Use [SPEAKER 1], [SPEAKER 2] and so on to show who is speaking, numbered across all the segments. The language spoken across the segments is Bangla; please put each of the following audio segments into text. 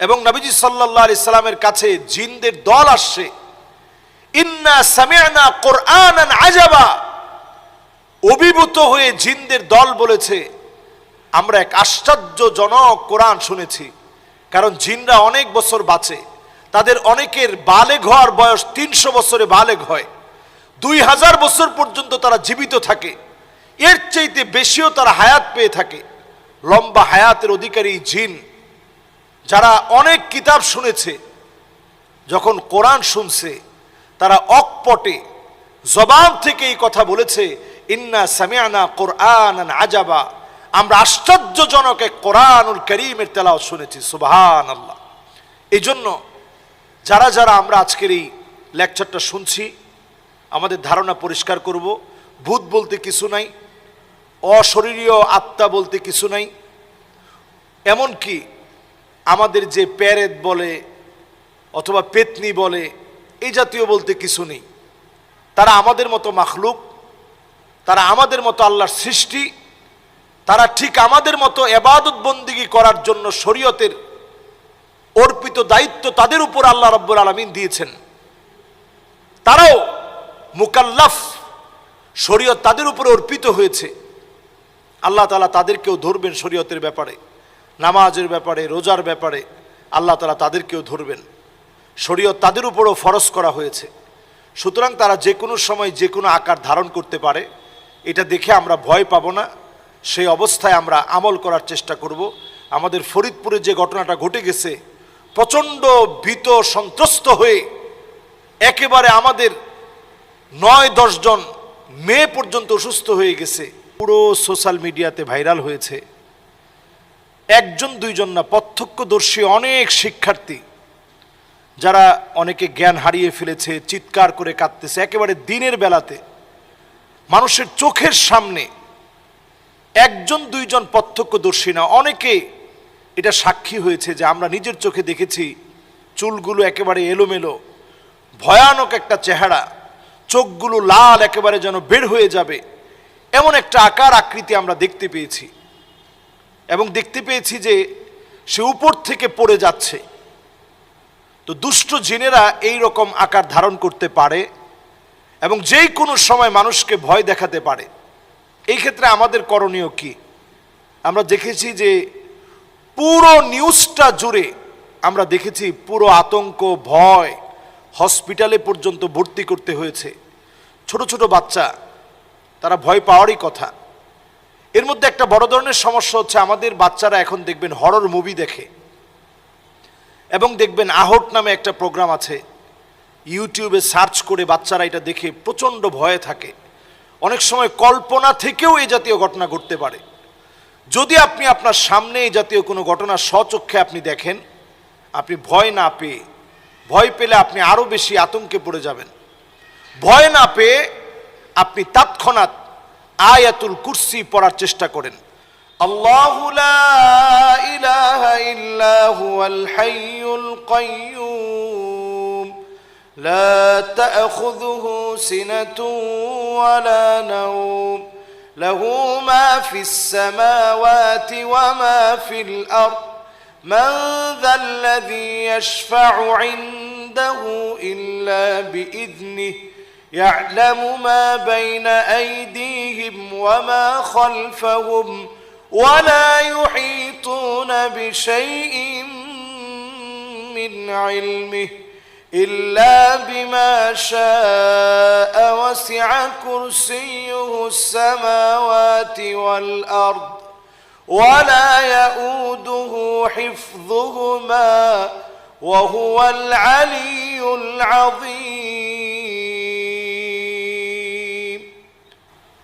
[SPEAKER 1] এবং নবীজি সাল্লাল্লাহু আলাইহি সাল্লামের কাছে জিনদের দল আসছে, ইন্না সামি'না কুরআনান আজাবা, অভিভূত হয়ে জিনদের দল বলেছে আমরা এক আশ্চর্যজনক কোরআন শুনেছি। কারণ জিনরা অনেক বছর বাঁচে, তাদের অনেকের বালেগ হওয়ার বয়স 300 বছরে বালেগ হয়, 2000 বছর পর্যন্ত তারা জীবিত থাকে, এর চাইতে বেশিও তারা হায়াত পেয়ে থাকে। লম্বা হায়াতের অধিকারী জিন যারা অনেক কিতাব শুনেছে, যখন কোরআন শুনছে তারা অকপটে জবান থেকে এই কথা বলেছে, ইন্না সামি'না কুরআনান আজাবা, আমরা আশ্চর্যজনক এক কোরআনুল কারীমের তেলাওয়াত শুনেছি। সুবহানাল্লাহ। এই জন্য যারা যারা আমরা আজকের এই লেকচারটা শুনছি, আমাদের ধারণা পরিষ্কার করব, ভূত বলতে কিছু নাই, অশরীরীয় আত্মা বলতে কিছু নাই, এমনকি আমাদের যে প্যারেত বলে অথবা পেতনি বলে এই জাতীয় বলতে কিছু নেই। তারা আমাদের মতো মাখলুক, তারা আমাদের মতো আল্লাহর সৃষ্টি, তারা ঠিক আমাদের মতো ইবাদত বন্দেগী করার জন্য শরীয়তের অর্পিত দায়িত্ব তাদের উপর আল্লাহ রাব্বুল আলামিন দিয়েছেন। তারাও মুকাল্লাফ, শরীয়ত তাদের উপর অর্পিত হয়েছে। আল্লাহ তাআলা তাদেরকেও ধরবেন শরীয়তের ব্যাপারে, নামাজের ব্যাপারে, রোজার ব্যাপারে আল্লাহ তাআলা তাদেরকেও ধরবেন। শরীয়ত তাদের উপরও ফরজ করা হয়েছে। সুতরাং তারা যে কোনো সময় যে কোনো আকার ধারণ করতে পারে, এটা দেখে আমরা ভয় পাবো না, সেই অবস্থায় আমরা আমল করার চেষ্টা করব। আমাদের ফরিদপুরে যে ঘটনাটা ঘটে গেছে, প্রচণ্ড ভীত সন্ত্রস্ত হয়ে একেবারে আমাদের 9-10 জন মেয়ে পর্যন্ত অসুস্থ হয়ে গেছে, পুরো সোশ্যাল মিডিয়াতে ভাইরাল হয়েছে। 1-2 জন না, প্রত্যক্ষদর্শী অনেক শিক্ষার্থী যারা অনেকে জ্ঞান হারিয়ে ফেলেছে, চিৎকার করে কাঁদতেছে একেবারে দিনের বেলাতে, মানুষের চোখের সামনে। 1-2 জন প্রত্যক্ষদর্শী না, অনেকে এটা সাক্ষী হয়েছে যে আমরা নিজের চোখে দেখেছি চুলগুলো একেবারে এলোমেলো, ভয়ানক একটা চেহারা, চোখগুলো লাল একেবারে যেন বের হয়ে যাবে, এমন একটা আকার আকৃতি আমরা দেখতে পেয়েছি। এবং দেখতে পেয়েছি যে সে উপর থেকে পড়ে যাচ্ছে। তো দুষ্ট জিনেরা এই রকম আকার ধারণ করতে পারে এবং যেই কোনো সময় মানুষকে ভয় দেখাতে পারে। এই ক্ষেত্রে আমাদের করণীয় কি? আমরা দেখেছি যে পুরো নিউজটা জুড়ে আমরা দেখেছি পুরো আতঙ্ক, ভয়, হসপিটালে পর্যন্ত ভর্তি করতে হয়েছে। ছোট ছোট বাচ্চা, তারা ভয় পাওয়ারই কথা। এর মধ্যে একটা বড় ধরনের সমস্যা হচ্ছে আমাদের বাচ্চারা এখন দেখবেন হরর মুভি দেখে, এবং দেখবেন আহট নামে একটা প্রোগ্রাম আছে, ইউটিউবে সার্চ করে বাচ্চারা এটা দেখে প্রচণ্ড ভয়ে থাকে। অনেক সময় কল্পনা থেকেও এই জাতীয় ঘটনা ঘটতে পারে। যদি আপনি আপনার সামনে এই জাতীয় কোনো ঘটনা স্বচক্ষে আপনি দেখেন, আপনি ভয় না পেয়ে, ভয় পেলে আপনি আরও বেশি আতঙ্কে পড়ে যাবেন। ভয় না পেয়ে আপনি তৎক্ষণাৎ আয়াতুল কুরসি পড়ার চেষ্টা করেন। আল্লাহু লা ইলাহা ইল্লা হুয়াল হাইয়ুল কাইয়্যুম লা তা'খুযুহু সিনাতুন ওয়া লা নাওম লাহু মা ফিস সামাওয়াতি ওয়া মা ফিল আরদ মান যাল্লাযী ইয়াশফা'ু 'ইনদাহু ইল্লা বিইذনিহি يعلم ما بين أيديهم وما خلفهم ولا يحيطون بشيء من علمه إلا بما شاء وسع كرسيه السماوات والأرض ولا يؤوده حفظهما وهو العلي العظيم।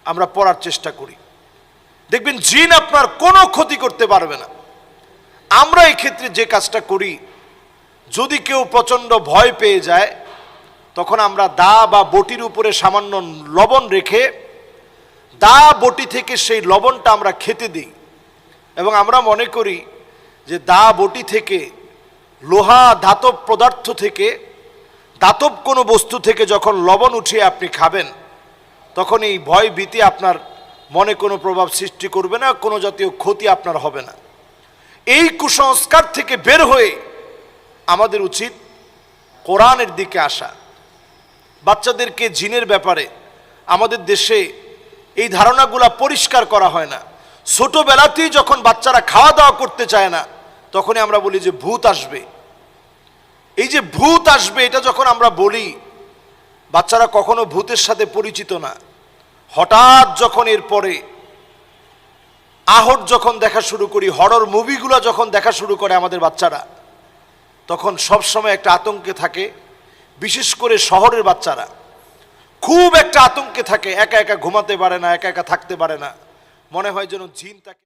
[SPEAKER 1] আমরা পড়ার চেষ্টা করি, দেখবেন জিন আপনার কোনো ক্ষতি করতে পারবে না। আমরা এই ক্ষেত্রে যে কাজটা করি, যদি কেউ প্রচণ্ড ভয় পেয়ে যায়, তখন আমরা দা বা বটির উপরে সামান্য লবণ রেখে দা বটি থেকে সেই লবণটা আমরা খেতে দিই। এবং আমরা মনে করি যে দা বটি থেকে, লোহা ধাতব পদার্থ থেকে, ধাতব কোনো বস্তু থেকে যখন লবণ উঠিয়ে আপনি খাবেন, তখন এই ভয় ভীতি আপনার মনে কোনো প্রভাব সৃষ্টি করবে না, কোনো জাতীয় ক্ষতি আপনার হবে না। এই কুসংস্কার থেকে বের হয়ে আমাদের উচিত কোরআনের দিকে আসা। বাচ্চাদেরকে জিনের ব্যাপারে আমাদের দেশে এই ধারণাগুলা পরিষ্কার করা হয় না। ছোটবেলাতেই যখন বাচ্চারা খাওয়া দাওয়া করতে চায় না, তখনই আমরা বলি যে ভূত আসবে। এই যে ভূত আসবে এটা যখন আমরা বলি, বাচ্চারা কখনো ভূতের সাথে পরিচিত না। হঠাৎ যখন এরপরে আহট যখন দেখা শুরু করি, হরর মুভিগুলো যখন দেখা শুরু করে আমাদের বাচ্চারা, তখন সবসময় একটা আতঙ্কে থাকে। বিশেষ করে শহরের বাচ্চারা খুব একটা আতঙ্কে থাকে, একা একা ঘুমাতে পারে না, একা একা থাকতে পারে না, মনে হয় যেন জিন তাকে